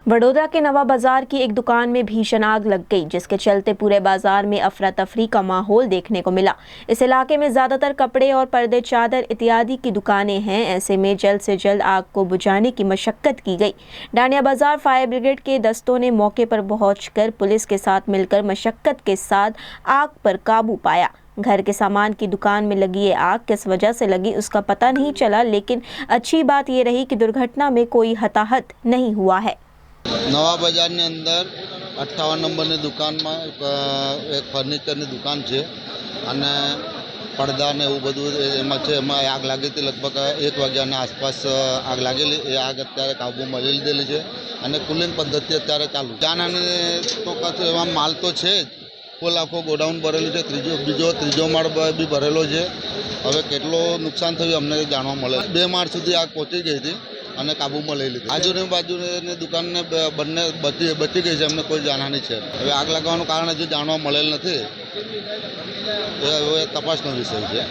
वडोदरा के नवा बाजार की एक दुकान में भीषण आग लग गई, जिसके चलते पूरे बाजार में अफरा तफरी का माहौल देखने को मिला। इस इलाके में ज्यादातर कपड़े और पर्दे, चादर इत्यादि की दुकानें हैं। ऐसे में जल्द से जल्द आग को बुझाने की मशक्कत की गई। डांडिया बाजार फायर ब्रिगेड के दस्तों ने मौके पर पहुंचकर पुलिस के साथ मिलकर मशक्कत के साथ आग पर काबू पाया। घर के सामान की दुकान में लगी ये आग किस वजह से लगी उसका पता नहीं चला, लेकिन अच्छी बात ये रही कि दुर्घटना में कोई हताहत नहीं हुआ है। नवा बजाરની અંદર 58 નંબરની દુકાનમાં એક ફર્નિચરની દુકાન છે અને પડદા ને એવું બધું એમાં છે। એમાં આગ લાગી હતી, લગભગ 1 વાગ્યાના આસપાસ આગ લાગેલી। એ આગ અત્યારે કાબૂમાં લઈ લીધેલી છે અને કુલિંગ પદ્ધતિ અત્યારે ચાલુ। જાનહાની તો કશું એમાં માલ તો છે જ, ફૂલ આખો ગોડાઉન ભરેલું છે, ત્રીજો માળ બી ભરેલો છે। હવે કેટલો નુકસાન થયું અમને જાણવા મળે। 2 માળ સુધી આગ પહોંચી ગઈ હતી અને કાબૂમાં લઈ લીધી। આજુની બાજુની દુકાનને બંને બચી ગઈ છે, અમને કોઈ જાનહાની છે। હવે આગ લાગવાનું કારણ હજુ જાણવા મળેલ નથી, એ હવે તપાસનો વિષય છે।